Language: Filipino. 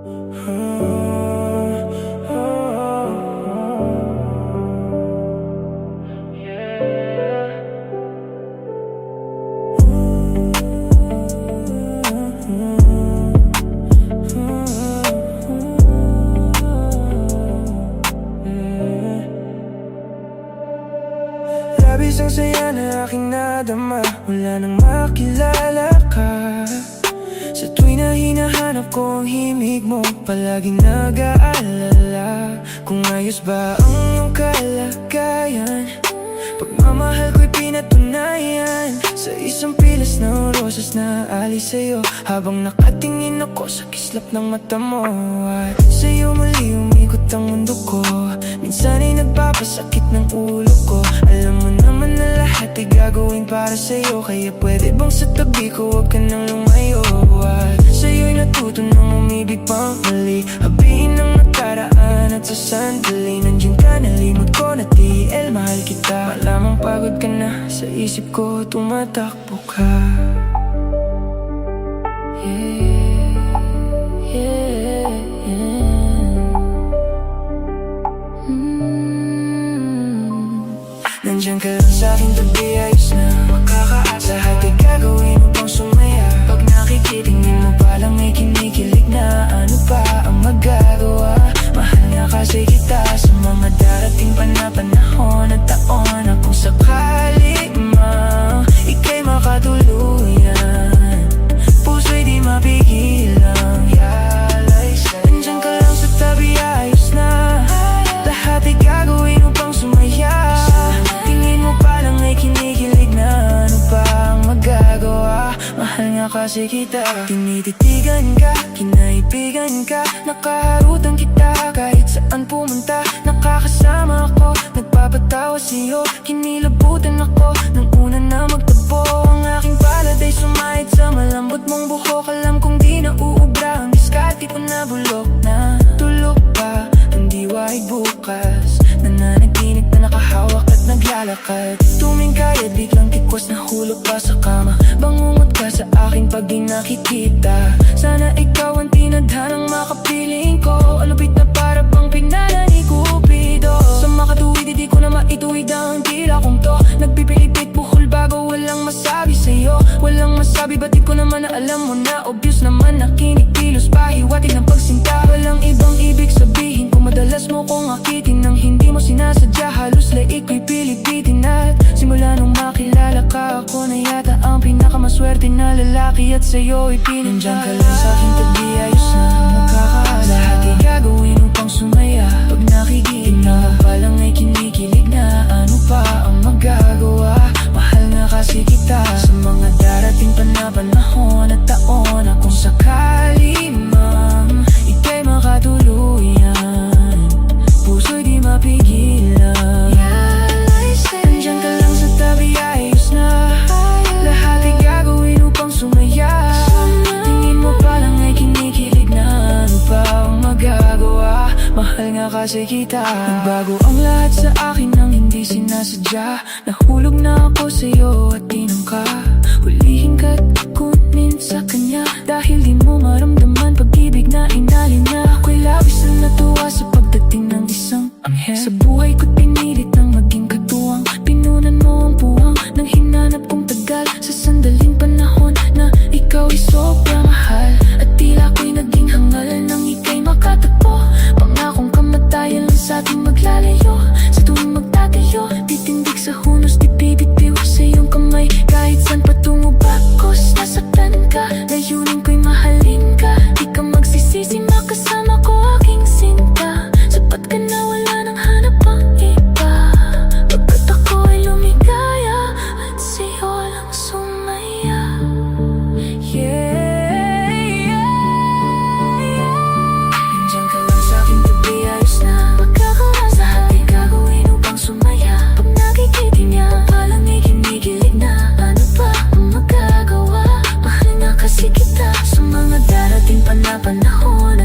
Labis ang saya na aking nadama mula nang makilala ka. Sa tuwing na hinahanap ko ang himig mo, palaging nag-aalala kung ayos ba ang iyong kalagayan. Pagmamahal ko'y pinatunayan sa isang pilas ng rosas na alis sa'yo, habang nakatingin ako sa kislap ng mata mo. At sa'yo muli umikot ang mundo ko, minsan ay nagpapasakit ng ulo ko. Alam mo naman na lahat ay gagawin para sa'yo, kaya pwede bang sa tabi ko huwag ka nang lumayo. At sa'yo'y natuto nang umibig pang mali, habiin ang nakaraan at sa sandali nandiyan ka, nalimot ko na TL, mahal kita. Malamang pagod ka na, sa isip ko tumatakbo ka. Nandiyan ka lang sa'king tabi, ayos na makakaasa. Lahat ay gagawin upang sumaya. Pag nakikitingin mo palang ay kinikilig na, ano pa ang magagawa? Mahal nga kasi kita sa mga darating pa na panahon at taon, na kung sakali mang ika'y makatuluyan, puso'y di mapigilang yalay sa'yo. Nandiyan ka lang sa tabi, ayos na. Lahat ay gagawin upang sumaya. Kinikilig na, ano pa ang magagawa? Mahal nga kasi kita. Tinititigan ka, kinaibigan ka, nakaharutan kita kahit saan pumunta. Nakakasama ako, nagpapatawa sa'yo, kinilabutan ako nang una na magtabo. Ang aking palad ay sumahit sa malambot mong buhok. Alam kong di na uubra ang diskarte ko, na bulok na tulog pa ang diwa ay bukas. Nananaginip na nakahawak at naglalakad. Tuming kaya biglang kikwas, nahulog pa sa kama. Bangungot ka sa akin pag di nakikita. Sana ikaw ang tinadhanang makapiling ko. Alupit na para bang pinala ni Cupido. Sa makatuwid, di ko na maituwid ang tila kong to. Nagpipilipit buhol bago, walang masabi sa'yo. Walang masabi, ba't di ko naman na alam mo na? Obvious naman na kinikilos, pahiwatig ng pagsinta. Walang ibang ibig sabihin kung madalas mo kong akitin nang hindi mo sinasadya. Halos laik ko'y pilipitin at simula nung makilala ka, ako na yata ang pinakamaswerte na lalaki. At sa'yo ipinandiyan ka lang sa'king tabi, ayos na magkakaasa. Lahat ay gagawin upang sumaya. Pag nakikinig mo palang ay kinikilig na, ano pa ang magagawa? Mahal nga kasi kita sa mga darating pa na panahon at taon, na kung sakali mang ika'y makatuluyan, puso'y di mapigilan yalay sa'yo. Nandiyan ka lang sa tabi, ayos na. Lahat ay gagawin upang sumaya. Tingin mo palang ay kinikilig na, ano pa ang magagawa? Mahal nga kasi kita. Nagbago ang lahat sa akin nang hindi sinasadya. Nahulog na ako sa'yo at tinangka hulihin ka't kunin sa kanya, dahil di mo maramdaman pag-ibig na inalin niya. Ako'y labis na natuwa sa pagdating ng isang anghel. Sa buhay ko'y pinilit ng maging katuwang. Pinunan mo ang puwang nang hinanap kong tagal. Sa sandaling panahon na ikaw ay sobrang mahal, at tila ko'y naging hangal nang ika'y makatagpo. Pangakong kamatayan lang sa'ting maglalayo. Sa tuwing magtatayo, titindig sa hunos, di bibitiw sa iyong kamay. Kahit saan patungo bakos, nasaktan ka, layunin ko'y mahalin ka. Di ka magsisisi, makasama ko aking sinta. Sapat ka na, wala nang hanap ang iba. Pagkat ako ay lumigaya at sa'yo lang sumaya. Nandiyan ka lang sa'king tabi, ayos na magkakaasa. Lahat ay gagawin upang sumaya. Pag nakikinig niya, palang ay kinikilig na, ano pa ang magagawa? Mahal nga kasi kita sa mga darating pa na panahon